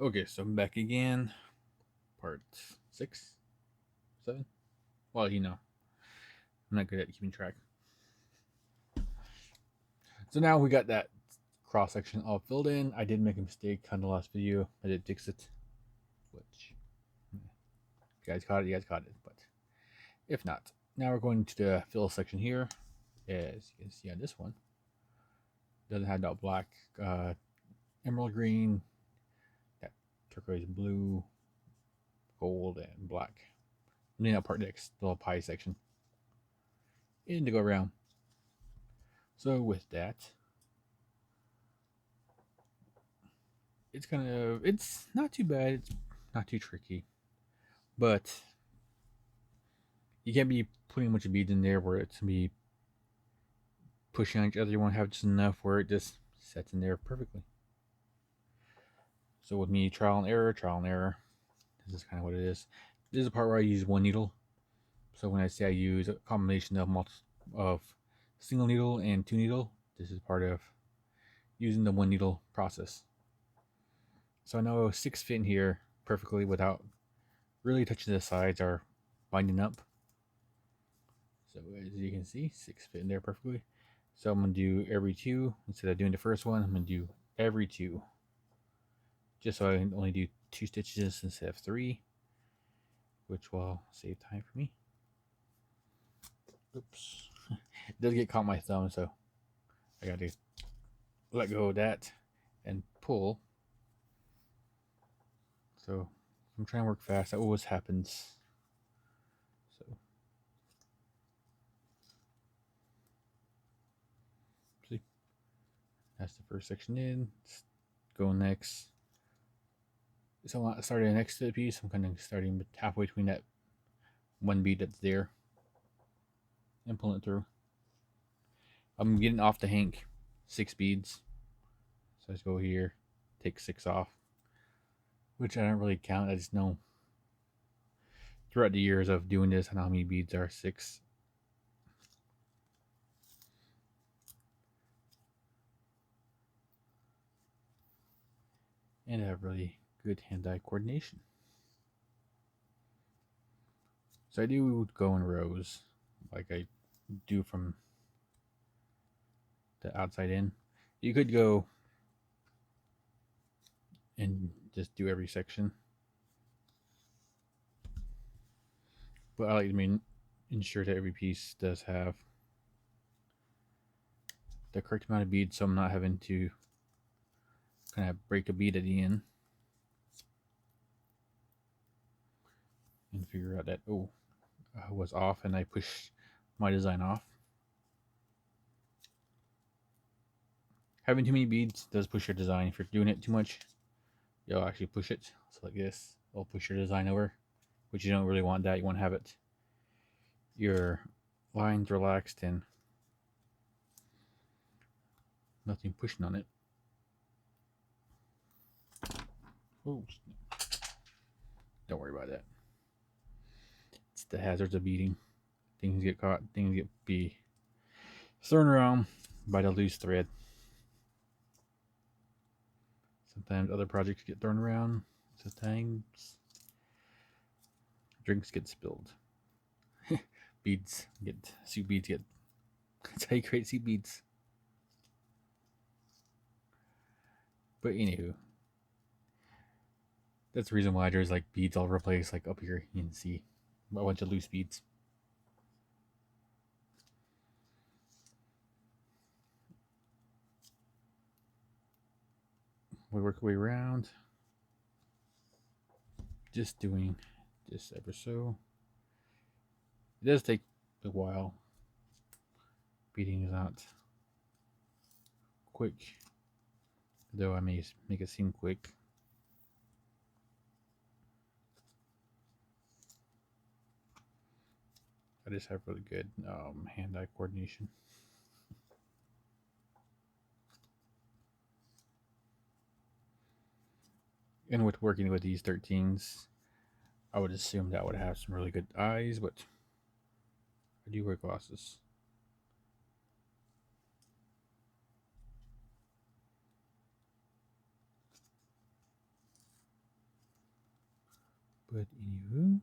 Okay, so I'm back again. Part 6, 7. Well, I'm not good at keeping track. So now we got that cross section all filled in. I did make a mistake on the last video. I did fix it, which you guys caught it. You guys caught it, but if not, now we're going to the fill section here. As you can see on this one, doesn't have that black, emerald green, that turquoise blue, gold, and black. And then that part next, the little pie section, and to go around. So with that, it's not too bad. It's not too tricky, but you can't be putting a bunch of beads in there where it's gonna be pushing on each other. You want to have just enough where it just sets in there perfectly. So with me, trial and error, trial and error. This is kind of what it is. This is the part where I use one needle. So when I say I use a combination of single needle and two needle, this is part of using the one needle process. So I know 6 fit in here perfectly without really touching the sides or binding up. So as you can see, 6 fit in there perfectly. So I'm going to do every 2. Instead of doing the first one, I'm going to do every 2. Just so I can only do 2 stitches instead of 3. Which will save time for me. Oops. It does get caught in my thumb, so I got to let go of that and pull. So I'm trying to work fast. That always happens. So see, that's the first section in. Let's go next. So I'm starting next to the piece. I'm kind of starting halfway between that one bead that's there and pulling it through. I'm getting off the hank 6 beads. So let's go here, take 6 off, which I don't really count. I just know throughout the years of doing this, I know how many beads are 6. And I have really good hand-eye coordination. So I do go in rows, like I do from the outside in. You could go and just do every section, but I like to ensure that every piece does have the correct amount of beads, so I'm not having to kind of break a bead at the end and figure out that, oh, I was off and I pushed my design off. Having too many beads does push your design. If you're doing it too much, you'll actually push it. So like this, it'll push your design over, which you don't really want that. You want to have it, your lines relaxed and nothing pushing on it. Oh, don't worry about that. It's the hazards of beading. Things get caught, things get thrown around by the loose thread. Sometimes other projects get thrown around. Sometimes drinks get spilled. Soup beads get. That's how you create soup beads. But anywho, that's the reason why there's like beads all over the place. Like up here, you can see a bunch of loose beads. We work our way around, just doing this ever so. It does take a while. Beading is not quick, though I may make it seem quick. I just have really good hand-eye coordination. And with working with these 13s, I would assume that would have some really good eyes, but I do wear glasses. But anywho,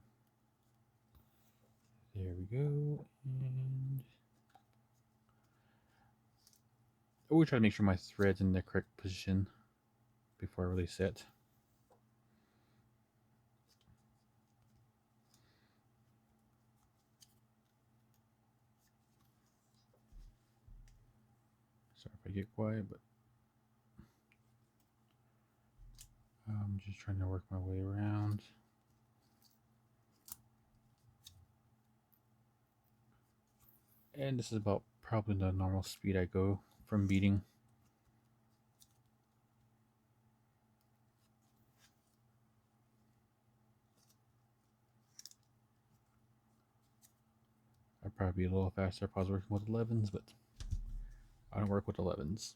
there we go. And I always try to make sure my thread's in the correct position before I release it. Sorry if I get quiet, but I'm just trying to work my way around. And this is about probably the normal speed I go from beading. I'd probably be a little faster if I was working with 11s, but I don't work with 11s.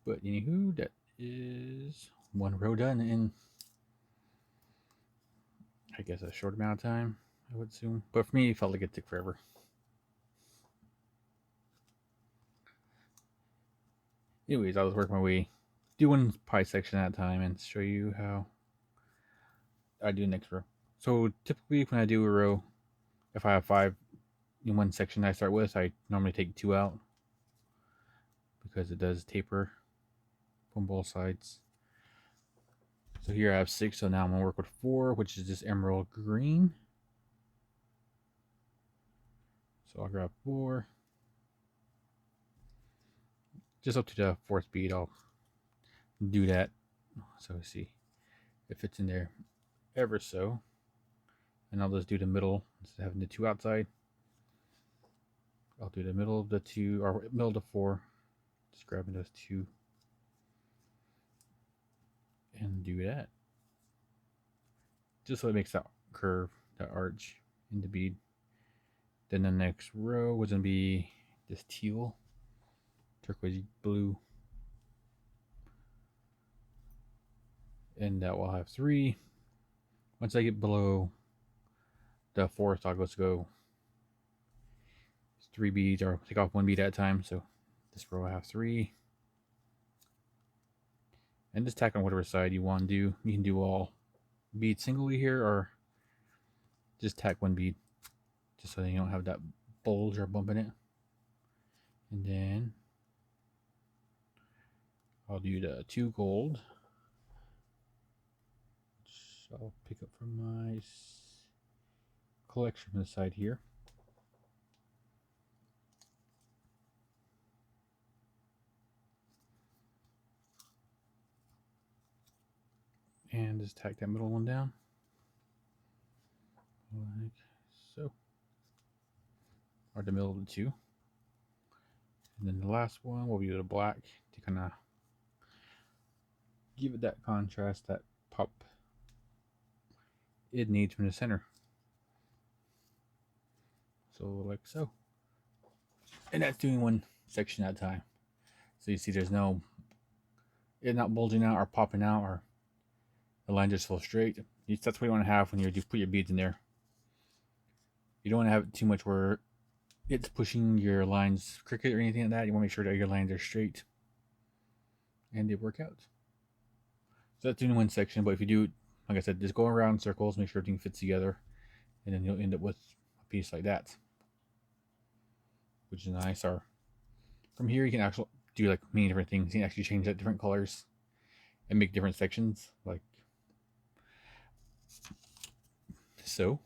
But anywho, that is one row done in, I guess, a short amount of time, I would assume. But for me, it felt like it took forever. Anyways, I was working my way, do one pie section at a time, and show you how I do the next row. So typically when I do a row, if I have 5 in one section I start with, I normally take 2 out because it does taper from both sides. So here I have 6, so now I'm gonna work with 4, which is this emerald green. So I'll grab 4. Just up to the 4th bead, I'll do that. So see, it fits in there ever so. And I'll just do the middle instead of having the 2 outside. I'll do the middle of the 2, or middle of the 4. Just grabbing those 2 and do that. Just so it makes that curve, that arch in the bead. Then the next row was going to be this teal, turquoise blue. And that will have 3. Once I get below the 4th, I'll just go 3 beads, or take off 1 bead at a time. So this row I have 3. And just tack on whatever side you want to do. You can do all beads singly here, or just tack 1 bead, just so you don't have that bulge or bump in it. And then I'll do the 2 gold, which I'll pick up from my collection on the side here. And just tack that middle one down, like so, or the middle of the 2. And then the last one will be the black to kind of give it that contrast, that pop it needs from the center. So like so. And that's doing 1 section at a time. So you see there's no, it's not bulging out or popping out, or the line just flows straight. That's what you want to have when you put your beads in there. You don't want to have it too much where it's pushing your lines crooked or anything like that. You want to make sure that your lines are straight and they work out. So that's doing 1 section, but if you do, like I said, just go around in circles, make sure everything fits together, and then you'll end up with a piece like that, which is nice. Or from here, you can actually do like many different things. You can actually change out different colors and make different sections, like so.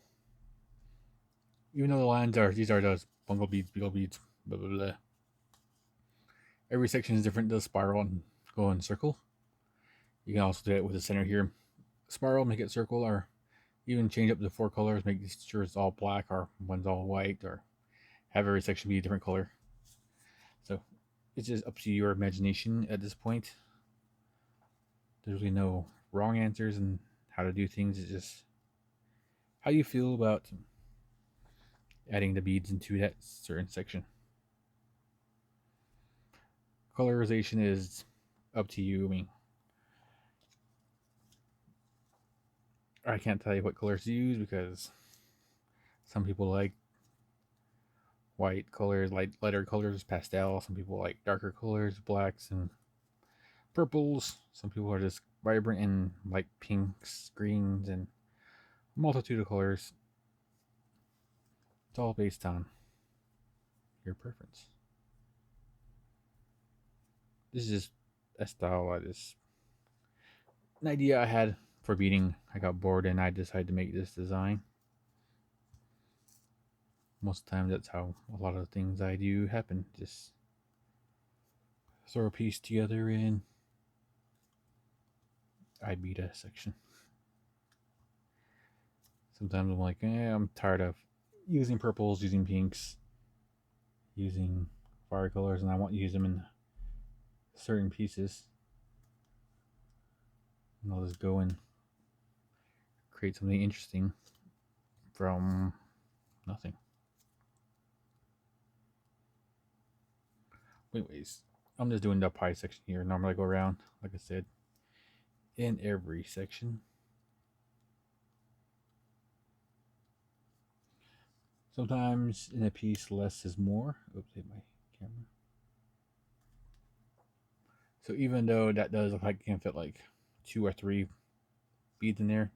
Even though the lines are, these are those bungle beads, beetle beads, blah blah blah. Every section is different. Does spiral and go in circle. You can also do it with the center here. Spiral, make it circle, or even change up the 4 colors, make sure it's all black or one's all white, or have every section be a different color. So it's just up to your imagination at this point. There's really no wrong answers in how to do things. It's just how you feel about adding the beads into that certain section. Colorization is up to you. I mean, I can't tell you what colors to use because some people like white colors, lighter colors, pastel. Some people like darker colors, blacks and purples. Some people are just vibrant in like pinks, greens, and a multitude of colors. It's all based on your preference. This is just a style an idea I had for beading. I got bored and I decided to make this design. Most of the time, that's how a lot of things I do happen. Just throw a piece together and I beat a section. Sometimes I'm like, I'm tired of using purples, using pinks, using fire colors, and I want to use them in certain pieces. And I'll just go and create something interesting from nothing. Anyways, I'm just doing the pie section here. Normally I go around, like I said, in every section. Sometimes in a piece, less is more. Oops, hit my camera. So even though that does look like it can fit like 2 or 3 beads in there,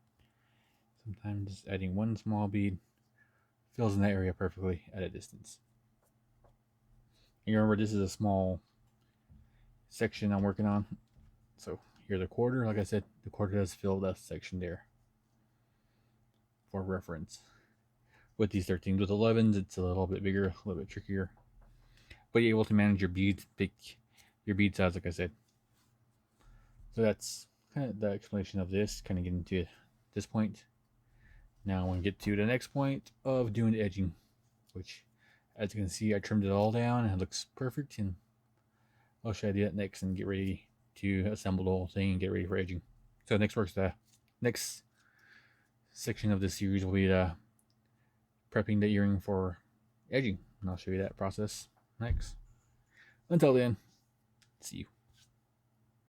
sometimes just adding one small bead fills in that area perfectly at a distance. And remember, this is a small section I'm working on. So here's a quarter. Like I said, the quarter does fill that section there for reference. With these 13s, with 11s, it's a little bit bigger, a little bit trickier. But you're able to manage your beads, pick your bead size, like I said. So that's kind of the explanation of this, kind of getting to this point. Now I want to get to the next point of doing the edging, which, as you can see, I trimmed it all down and it looks perfect. And I'll show you that next and get ready to assemble the whole thing and get ready for edging. So the next section of this series will be the prepping the earring for edging, and I'll show you that process next. Until then, see you.